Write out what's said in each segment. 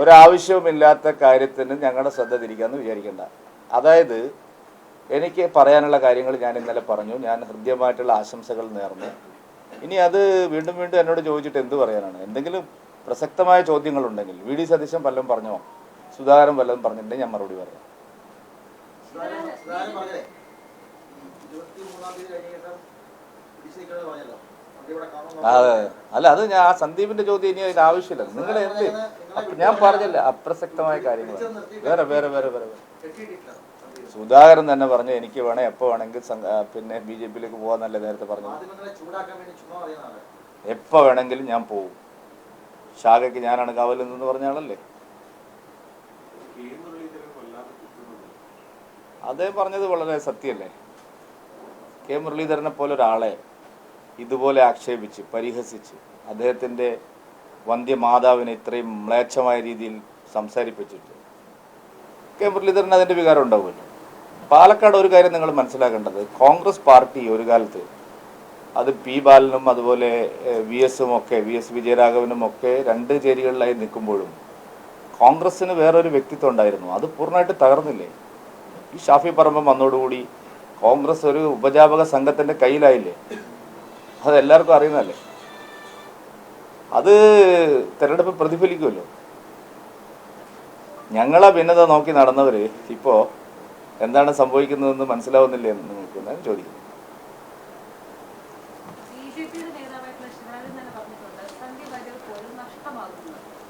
ഒരാവശ്യവുമില്ലാത്ത കാര്യത്തിന് ഞങ്ങളുടെ ശ്രദ്ധ തിരിക്കാമെന്ന് വിചാരിക്കേണ്ട. അതായത് എനിക്ക് പറയാനുള്ള കാര്യങ്ങൾ ഞാൻ ഇന്നലെ പറഞ്ഞു. ഞാൻ ഹൃദ്യമായിട്ടുള്ള ആശംസകൾ നേർന്നു. ഇനി അത് വീണ്ടും വീണ്ടും എന്നോട് ചോദിച്ചിട്ട് എന്ത് പറയാനാണ്? എന്തെങ്കിലും പ്രസക്തമായ ചോദ്യങ്ങളുണ്ടെങ്കിൽ വി.ഡി. സതീശൻ വല്ലതും പറഞ്ഞോ, സുധാകരൻ വല്ലതും പറഞ്ഞിട്ടുണ്ടെങ്കിൽ ഞാൻ മറുപടി പറയാം. അതെ, അല്ല അത് ഞാൻ ആ സന്ദീപിന്റെ ചോദ്യം ഇനി അതിന് ആവശ്യമില്ല. നിങ്ങൾ എന്ത് ഞാൻ പറഞ്ഞില്ല, അപ്രസക്തമായ കാര്യങ്ങൾ വേറെ വേറെ വേറെ വേറെ സുധാകരൻ തന്നെ പറഞ്ഞു എനിക്ക് വേണേ എപ്പോൾ വേണമെങ്കിൽ പിന്നെ BJP-യിലേക്ക് പോകാന്നല്ലേ നേരത്തെ പറഞ്ഞു. എപ്പോൾ വേണമെങ്കിലും ഞാൻ പോകും. ശാഖയ്ക്ക് ഞാനാണ് കാവലെന്ന് പറഞ്ഞ ആളല്ലേ. അദ്ദേഹം പറഞ്ഞത് വളരെ സത്യമല്ലേ. കെ മുരളീധരനെ പോലെ ഒരാളെ ഇതുപോലെ ആക്ഷേപിച്ച് പരിഹസിച്ച് അദ്ദേഹത്തിൻ്റെ വന്ധ്യമാതാവിനെ ഇത്രയും മ്ലേച്ഛമായ രീതിയിൽ സംസാരിപ്പിച്ചിട്ട് കെ മുരളീധരൻ അതിൻ്റെ വികാരം ഉണ്ടാവുമല്ലോ. പാലക്കാട് ഒരു കാര്യം നിങ്ങൾ മനസ്സിലാക്കേണ്ടത്, കോൺഗ്രസ് പാർട്ടി ഒരു കാലത്ത് അത് പി ബാലനും അതുപോലെ VS വിജയരാഘവനും ഒക്കെ രണ്ട് ചേരികളിലായി നിൽക്കുമ്പോഴും കോൺഗ്രസ്സിന് വേറൊരു വ്യക്തിത്വം ഉണ്ടായിരുന്നു. അത് പൂർണ്ണമായിട്ട് തകർന്നില്ലേ? ഈ ഷാഫി പറമ്പൻ വന്നതോടുകൂടി കോൺഗ്രസ് ഒരു ഉപജാപക സംഘത്തിൻ്റെ കയ്യിലായില്ലേ? അതെല്ലാവർക്കും അറിയുന്നതല്ലേ. അത് തെരഞ്ഞെടുപ്പ് പ്രതിഫലിക്കുമല്ലോ. ഞങ്ങളെ ഭിന്നത നോക്കി നടന്നവർ ഇപ്പോൾ എന്താണ് സംഭവിക്കുന്നതെന്ന് മനസ്സിലാവുന്നില്ലേ എന്ന് നിങ്ങൾക്ക് ഞാൻ ചോദിക്കുന്നു.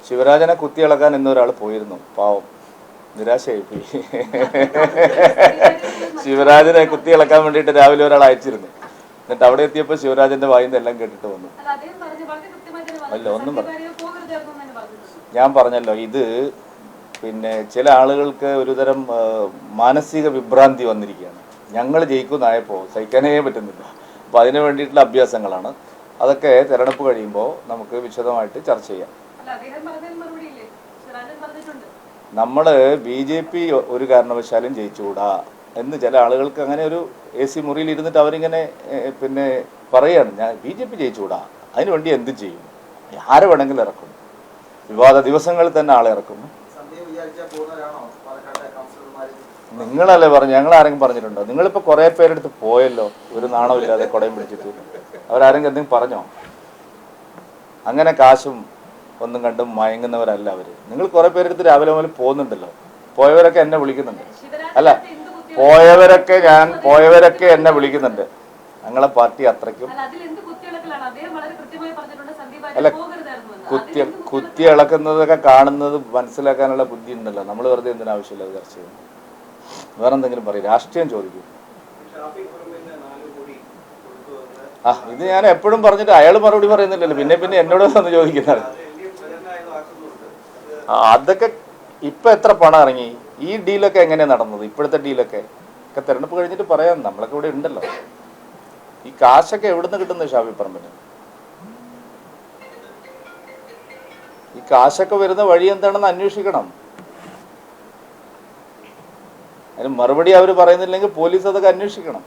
ശിവരാജനെ കുത്തിയിളക്കാൻ ഇന്നൊരാൾ പോയിരുന്നു, പാവം, നിരാശയായി പോയി. ശിവരാജനെ കുത്തിയിളക്കാൻ വേണ്ടിയിട്ട് രാവിലെ ഒരാൾ അയച്ചിരുന്നു. എന്നിട്ട് അവിടെ എത്തിയപ്പോൾ ശിവരാജന്റെ വായിന്ന് എല്ലാം കേട്ടിട്ട് വന്നു. അല്ല ഒന്നും ഞാൻ പറഞ്ഞല്ലോ, ഇത് പിന്നെ ചില ആളുകൾക്ക് ഒരുതരം മാനസിക വിഭ്രാന്തി വന്നിരിക്കുകയാണ്. ഞങ്ങൾ ജയിക്കുന്നായപ്പോൾ സഹിക്കാനേ പറ്റുന്നില്ല. അപ്പോൾ അതിന് വേണ്ടിയിട്ടുള്ള അഭ്യാസങ്ങളാണ്. അതൊക്കെ തെരഞ്ഞെടുപ്പ് കഴിയുമ്പോൾ നമുക്ക് വിശദമായിട്ട് ചർച്ച ചെയ്യാം. നമ്മൾ BJP ഒരു കാരണവശാലും ജയിച്ചുകൂടാ എന്ന് ചില ആളുകൾക്ക് അങ്ങനെ ഒരു AC മുറിയിൽ ഇരുന്നിട്ട് അവരിങ്ങനെ പിന്നെ പറയുകയാണ്, ഞാൻ BJP ജയിച്ചുകൂടാ, അതിനുവേണ്ടി എന്ത് ചെയ്യും, ആരെ വേണമെങ്കിലും ഇറക്കും, വിവാദ ദിവസങ്ങളിൽ തന്നെ ആളെ ഇറക്കും. നിങ്ങളല്ലേ പറഞ്ഞു, ഞങ്ങൾ ആരെങ്കിലും പറഞ്ഞിട്ടുണ്ടോ? നിങ്ങളിപ്പോൾ കുറേ പേരെടുത്ത് പോയല്ലോ ഒരു നാണമില്ലാതെ കുടയും പിടിച്ചിട്ട്. അവരാരെങ്കിലും എന്തെങ്കിലും പറഞ്ഞോ? അങ്ങനെ കാശും ഒന്നും കണ്ടും മയങ്ങുന്നവരല്ല അവർ. നിങ്ങൾ കുറേ പേരെടുത്ത് രാവിലെ മുതൽ പോകുന്നുണ്ടല്ലോ. പോയവരൊക്കെ എന്നെ വിളിക്കുന്നുണ്ട്. അല്ല, പോയവരൊക്കെ എന്നെ വിളിക്കുന്നുണ്ട്. ഞങ്ങളെ പാർട്ടി അത്രയ്ക്കും അല്ല, കുത്തി ഇളക്കുന്നതൊക്കെ കാണുന്നത് മനസ്സിലാക്കാനുള്ള ബുദ്ധി ഉണ്ടല്ലോ. നമ്മൾ വെറുതെ എന്തിനാ ആവശ്യമില്ല അത് ചർച്ച ചെയ്യുന്നു. വേറെ എന്തെങ്കിലും പറയും, രാഷ്ട്രീയം ചോദിക്കും. ഇത് ഞാൻ എപ്പോഴും പറഞ്ഞിട്ട് അയാൾ മറുപടി പറയുന്നില്ലല്ലോ. പിന്നെ എന്നോട് വന്ന് ചോദിക്കുന്നത് അതൊക്കെ ഇപ്പൊ എത്ര പണം ഇറങ്ങി, ഈ ഡീലൊക്കെ എങ്ങനെയാണ് നടന്നത്, ഇപ്പോഴത്തെ ഡീലൊക്കെ തെരഞ്ഞെടുപ്പ് കഴിഞ്ഞിട്ട് പറയാം. നമ്മളൊക്കെ ഇവിടെ ഉണ്ടല്ലോ. ഈ കാശൊക്കെ എവിടുന്ന് കിട്ടുന്നത് ഷാഫി പറമ്പിന്? ഈ കാശൊക്കെ വരുന്ന വഴി എന്താണെന്ന് അന്വേഷിക്കണം. അതിന് മറുപടി അവർ പറയുന്നില്ലെങ്കിൽ പോലീസ് അതൊക്കെ അന്വേഷിക്കണം.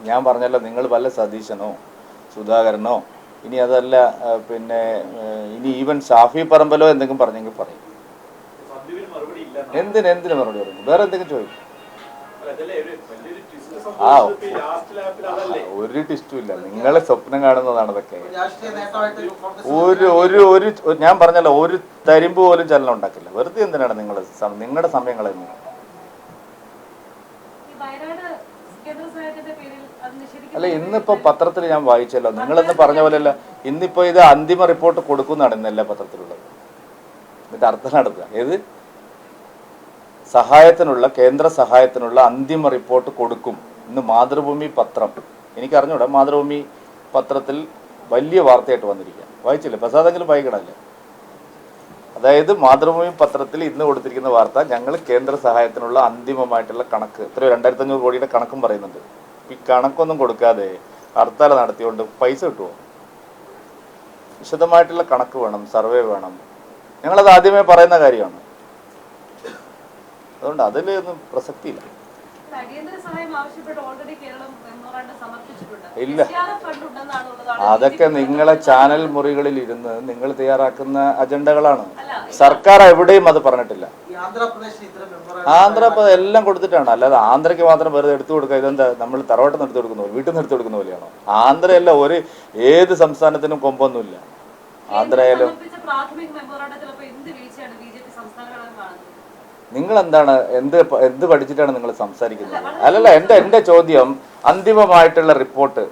ഞാൻ പറഞ്ഞല്ലോ, നിങ്ങൾ വല്ല സതീശനോ സുധാകരനോ ഇനി അതല്ല പിന്നെ ഇനി ഈവൻ ഷാഫി പറമ്പലോ എന്തെങ്കിലും പറഞ്ഞെങ്കിൽ പറയും. എന്തിനു മറുപടി പറയും? വേറെ എന്തെങ്കിലും ചോദിക്കും. ഒരു ടിസ്റ്റും ഇല്ല. നിങ്ങളെ സ്വപ്നം കാണുന്നതാണ് അതൊക്കെ. ഒരു ഞാൻ പറഞ്ഞല്ലോ, ഒരു തരിമ്പ് പോലും ചലനം ഉണ്ടാക്കില്ല. വെറുതെ എന്തിനാണ് നിങ്ങളുടെ സമയം കളയുന്നത്? അല്ല, ഇന്നിപ്പോ പത്രത്തിൽ ഞാൻ വായിച്ചല്ലോ, നിങ്ങളെന്ന് പറഞ്ഞ പോലെയല്ല. ഇന്നിപ്പോ ഇത് അന്തിമ റിപ്പോർട്ട് കൊടുക്കുന്നതാണ് ഇന്നല്ല പത്രത്തിലുള്ളത്. എന്നിട്ട് അർത്ഥം നടത്തുക ഏത് സഹായത്തിനുള്ള കേന്ദ്ര സഹായത്തിനുള്ള അന്തിമ റിപ്പോർട്ട് കൊടുക്കും ഇന്ന് മാതൃഭൂമി പത്രം. എനിക്കറിഞ്ഞൂടാ, മാതൃഭൂമി പത്രത്തിൽ വലിയ വാർത്തയായിട്ട് വന്നിരിക്കുക. വായിച്ചില്ലേ? പ്രസാദെങ്കിലും വായിക്കണമല്ലേ? അതായത് മാതൃഭൂമി പത്രത്തിൽ ഇന്ന് കൊടുത്തിരിക്കുന്ന വാർത്ത, ഞങ്ങൾ കേന്ദ്ര സഹായത്തിനുള്ള അന്തിമമായിട്ടുള്ള കണക്ക് എത്രയോ 2500 കോടിയുടെ കണക്കും പറയുന്നുണ്ട്. ഈ കണക്കൊന്നും കൊടുക്കാതെ ഹർത്താൽ നടത്തിയോണ്ട് പൈസ കിട്ടുമോ? വിശദമായിട്ടുള്ള കണക്ക് വേണം, സർവേ വേണം. ഞങ്ങളത് ആദ്യമേ പറയുന്ന കാര്യമാണ്. അതുകൊണ്ട് അതിലൊന്നും പ്രസക്തിയില്ല. ഇല്ല, അതൊക്കെ നിങ്ങളെ ചാനൽ മുറികളിൽ ഇരുന്ന് നിങ്ങൾ തയ്യാറാക്കുന്ന അജണ്ടകളാണ്. സർക്കാർ എവിടെയും അത് പറഞ്ഞിട്ടില്ല. ആന്ധ്രാപ്രദേശ് എല്ലാം കൊടുത്തിട്ടാണ്, അല്ലാതെ ആന്ധ്രയ്ക്ക് മാത്രം വെറുതെ എടുത്തു കൊടുക്കുക. ഇതെന്താ നമ്മൾ തറവാട്ടിൽ നിന്ന് എടുത്തു കൊടുക്കുന്ന പോലെ, വീട്ടിൽ നിന്ന് എടുത്തു കൊടുക്കുന്ന പോലെയാണോ? ആന്ധ്രയല്ല, ഒരു ഏത് സംസ്ഥാനത്തിനും കൊമ്പൊന്നുമില്ല. ആന്ധ്രയായാലും നിങ്ങൾ എന്താണ് എന്ത് പഠിച്ചിട്ടാണ് നിങ്ങൾ സംസാരിക്കുന്നത്? അല്ലല്ല, എന്റെ ചോദ്യം, അന്തിമമായിട്ടുള്ള റിപ്പോർട്ട്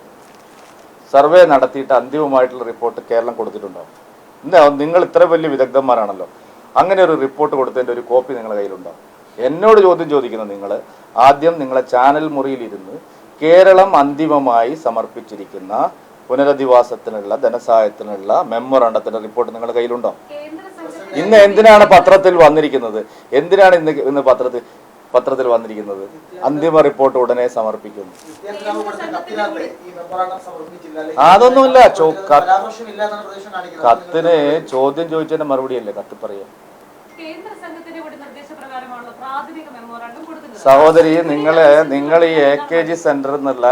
സർവേ നടത്തിയിട്ട് അന്തിമമായിട്ടുള്ള റിപ്പോർട്ട് കേരളം കൊടുത്തിട്ടുണ്ടോ? നിങ്ങൾ ഇത്ര വലിയ വിദഗ്ധന്മാരാണല്ലോ, അങ്ങനെ ഒരു റിപ്പോർട്ട് കൊടുത്തതിൻ്റെ ഒരു കോപ്പി നിങ്ങളുടെ കയ്യിലുണ്ടോ? എന്നോട് ചോദ്യം ചോദിക്കുന്നത് നിങ്ങൾ ആദ്യം നിങ്ങളെ ചാനൽ മുറിയിലിരുന്ന് കേരളം അന്തിമമായി സമർപ്പിച്ചിരിക്കുന്ന പുനരധിവാസത്തിനുള്ള ധനസഹായത്തിനുള്ള മെമ്മോറാണ്ടത്തിന്റെ റിപ്പോർട്ട് നിങ്ങളുടെ കയ്യിലുണ്ടോ? ഇന്ന് എന്തിനാണ് പത്രത്തിൽ വന്നിരിക്കുന്നത്? എന്തിനാണ് ഇന്ന് പത്രത്തിൽ വന്നിരിക്കുന്നത്? അന്തിമ റിപ്പോർട്ട് ഉടനെ സമർപ്പിക്കുന്നു. അതൊന്നുമില്ല, കത്തിന് ചോദ്യം ചോദിച്ചതിന്റെ മറുപടിയല്ലേ കത്ത് പറയാ. സഹോദരി, നിങ്ങൾ ഈ AKG സെന്ററിൽ നിന്നുള്ള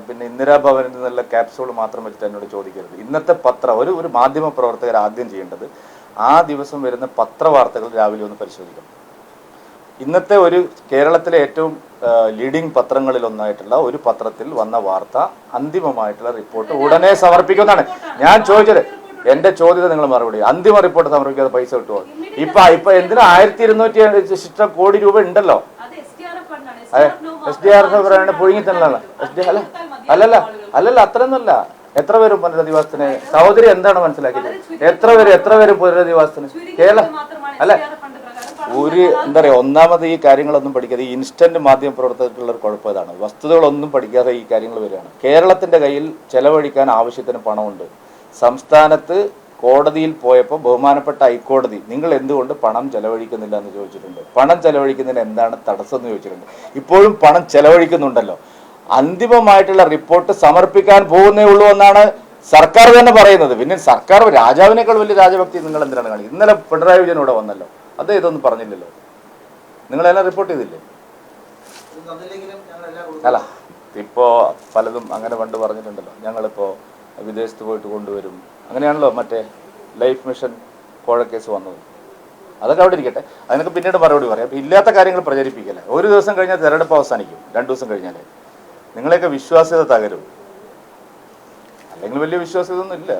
പിന്നെ ഇന്ദിരാഭവനിൽ നിന്നുള്ള ക്യാപ്സൂൾ മാത്രം വെച്ചിട്ട് എന്നോട് ചോദിക്കരുത്. ഇന്നത്തെ ഒരു മാധ്യമ പ്രവർത്തകർ ആദ്യം ചെയ്യേണ്ടത് ആ ദിവസം വരുന്ന പത്രവാർത്തകൾ രാവിലെ ഒന്ന് പരിശോധിക്കണം. ഇന്നത്തെ ഒരു കേരളത്തിലെ ഏറ്റവും ലീഡിംഗ് പത്രങ്ങളിൽ ഒന്നായിട്ടുള്ള ഒരു പത്രത്തിൽ വന്ന വാർത്ത അന്തിമമായിട്ടുള്ള റിപ്പോർട്ട് ഉടനെ സമർപ്പിക്കുമെന്നാണ് ഞാൻ ചോദിച്ചത്. എന്റെ ചോദ്യത്തെ നിങ്ങൾ മറുപടി, അന്തിമ റിപ്പോർട്ട് സമർപ്പിക്കാതെ പൈസ കിട്ടുമോ? ഇപ്പൊ എന്തിനാ 1200 കോടി രൂപ ഉണ്ടല്ലോ. SDRF പുഴുങ്ങി തന്നെയാണ്. അല്ലല്ല, അത്രയൊന്നുമല്ല. എത്ര പേരും പുനരധിവാസത്തിന്? സഹോദരി എന്താണ് മനസ്സിലാക്കിയത്? എത്ര പേര് പുനരധിവാസത്തിന്? കേരളം അല്ല, എന്താ പറയാ, ഒന്നാമത് ഈ കാര്യങ്ങളൊന്നും പഠിക്കാതെ ഈ ഇൻസ്റ്റന്റ് മാധ്യമ പ്രവർത്തകർക്കുള്ള ഒരു കുഴപ്പം ഇതാണ്. വസ്തുതകളൊന്നും പഠിക്കാതെ ഈ കാര്യങ്ങൾ വരികയാണ്. കേരളത്തിന്റെ കയ്യിൽ ചെലവഴിക്കാൻ ആവശ്യത്തിന് പണമുണ്ട്. സംസ്ഥാനത്ത് കോടതിയിൽ പോയപ്പോൾ ബഹുമാനപ്പെട്ട ഹൈക്കോടതി നിങ്ങൾ എന്തുകൊണ്ട് പണം ചെലവഴിക്കുന്നില്ല എന്ന് ചോദിച്ചിട്ടുണ്ട്. പണം ചെലവഴിക്കുന്നതിന് എന്താണ് തടസ്സം എന്ന് ചോദിച്ചിട്ടുണ്ട്. ഇപ്പോഴും പണം ചെലവഴിക്കുന്നുണ്ടല്ലോ. അന്തിമമായിട്ടുള്ള റിപ്പോർട്ട് സമർപ്പിക്കാൻ പോകുന്നേ ഉള്ളൂ എന്നാണ് സർക്കാർ തന്നെ പറയുന്നത്. പിന്നെ സർക്കാർ രാജാവിനേക്കാൾ വലിയ രാജഭക്തി നിങ്ങൾ എന്തിനാണ് കാണിക്കുന്നത്? ഇന്നലെ പിണറായി വിജയൻ ഇവിടെ വന്നല്ലോ, അത് ഇതൊന്നും പറഞ്ഞില്ലല്ലോ. നിങ്ങളെല്ലാം റിപ്പോർട്ട് ചെയ്തില്ലേ? അല്ല, ഇപ്പോ പലതും അങ്ങനെ പണ്ട് പറഞ്ഞിട്ടുണ്ടല്ലോ. ഞങ്ങളിപ്പോ വിദേശത്ത് പോയിട്ട് കൊണ്ടുവരും, അങ്ങനെയാണല്ലോ മറ്റേ ലൈഫ് മിഷൻ കോഴക്കേസ് വന്നത്. അതൊക്കെ അവിടെ ഇരിക്കട്ടെ, അതിനൊക്കെ പിന്നീട് മറുപടി പറയാം. ഇല്ലാത്ത കാര്യങ്ങൾ പ്രചരിപ്പിക്കല്ലേ. ഒരു ദിവസം കഴിഞ്ഞാൽ തെരഞ്ഞെടുപ്പ് അവസാനിക്കും, 2 ദിവസം കഴിഞ്ഞാലേ നിങ്ങളെയൊക്കെ വിശ്വാസ്യത തകരും. അല്ലെങ്കിൽ വലിയ വിശ്വാസ്യത ഒന്നും ഇല്ല.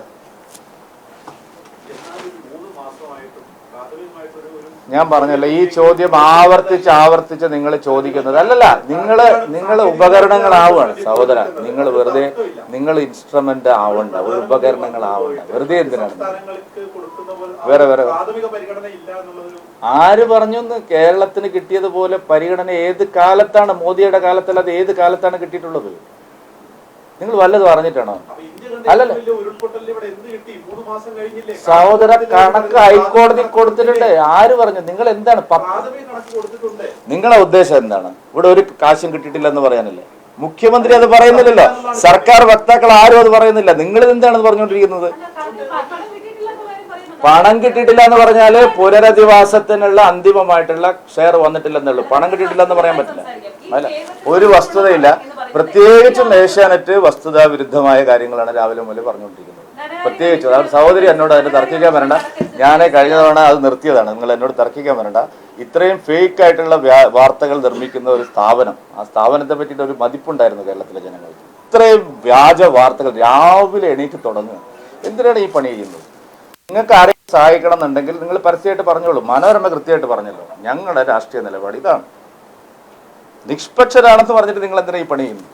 ഞാൻ പറഞ്ഞല്ലോ, ഈ ചോദ്യം ആവർത്തിച്ച് നിങ്ങൾ ചോദിക്കുന്നത് അല്ലല്ല, നിങ്ങൾ ഉപകരണങ്ങളാവുകയാണ് സഹോദര. നിങ്ങൾ ഇൻസ്ട്രുമെന്റ് ആവണ്ട, ഒരു ഉപകരണങ്ങളാവണ്ട. വെറുതെ എന്തിനാണ്? വേറെ ആര് പറഞ്ഞു? കേരളത്തിന് കിട്ടിയതുപോലെ പരിഗണന ഏത് കാലത്താണ്? മോദിയുടെ കാലത്തല്ലാതെ ഏത് കാലത്താണ് കിട്ടിയിട്ടുള്ളത്? നിങ്ങൾ വല്ലത് പറഞ്ഞിട്ടാണോ? അല്ലല്ല സഹോദര, കണക്ക് ഹൈക്കോടതി കൊടുത്തിട്ടുണ്ട്. ആര് പറഞ്ഞു? നിങ്ങൾ എന്താണ് നിങ്ങളെ ഉദ്ദേശം എന്താണ്? ഇവിടെ ഒരു കാശും കിട്ടിയിട്ടില്ലെന്ന് പറയാനല്ലേ? മുഖ്യമന്ത്രി അത് പറയുന്നില്ലല്ലോ, സർക്കാർ വക്താക്കൾ ആരും അത് പറയുന്നില്ല. നിങ്ങൾ എന്താണ് പറഞ്ഞുകൊണ്ടിരിക്കുന്നത്? പണം കിട്ടിയിട്ടില്ല എന്ന് പറഞ്ഞാല് പുനരധിവാസത്തിനുള്ള അന്തിമമായിട്ടുള്ള ഷെയർ വന്നിട്ടില്ലെന്നുള്ളൂ. പണം കിട്ടിയിട്ടില്ല എന്ന് പറയാൻ പറ്റില്ല. അല്ല, ഒരു വസ്തുതയില്ല. പ്രത്യേകിച്ചും ഏഷ്യാനെറ്റ് വസ്തുതാ വിരുദ്ധമായ കാര്യങ്ങളാണ് രാവിലെ മുതൽ പറഞ്ഞുകൊണ്ടിരിക്കുന്നത്. പ്രത്യേകിച്ചും അത് സഹോദരി എന്നോട് അതിന് തർക്കിക്കാൻ വരണ്ട. ഞാൻ കഴിഞ്ഞ തവണ അത് നിർത്തിയതാണ്. നിങ്ങൾ എന്നോട് തർക്കിക്കാൻ വരണ്ട. ഇത്രയും ഫേക്ക് ആയിട്ടുള്ള വാർത്തകൾ നിർമ്മിക്കുന്ന ഒരു സ്ഥാപനം, ആ സ്ഥാപനത്തെ പറ്റിയിട്ട് ഒരു മതിപ്പുണ്ടായിരുന്നു കേരളത്തിലെ ജനങ്ങൾക്ക്. ഇത്രയും വ്യാജ വാർത്തകൾ രാവിലെ എണീറ്റ് തുടങ്ങുക. എന്തിനാണ് ഈ പണി ചെയ്യുന്നത്? നിങ്ങൾക്ക് ആരെയും സഹായിക്കണം എന്നുണ്ടെങ്കിൽ നിങ്ങൾ പരസ്യമായിട്ട് പറഞ്ഞോളൂ. മനോരമ കൃത്യമായിട്ട് പറഞ്ഞല്ലോ, ഞങ്ങളുടെ രാഷ്ട്രീയ നിലപാട് ഇതാണ്, നിഷ്പക്ഷരാണെന്ന് പറഞ്ഞിട്ട് നിങ്ങൾ എന്തിനാ ഈ പണി ചെയ്യുന്നത്?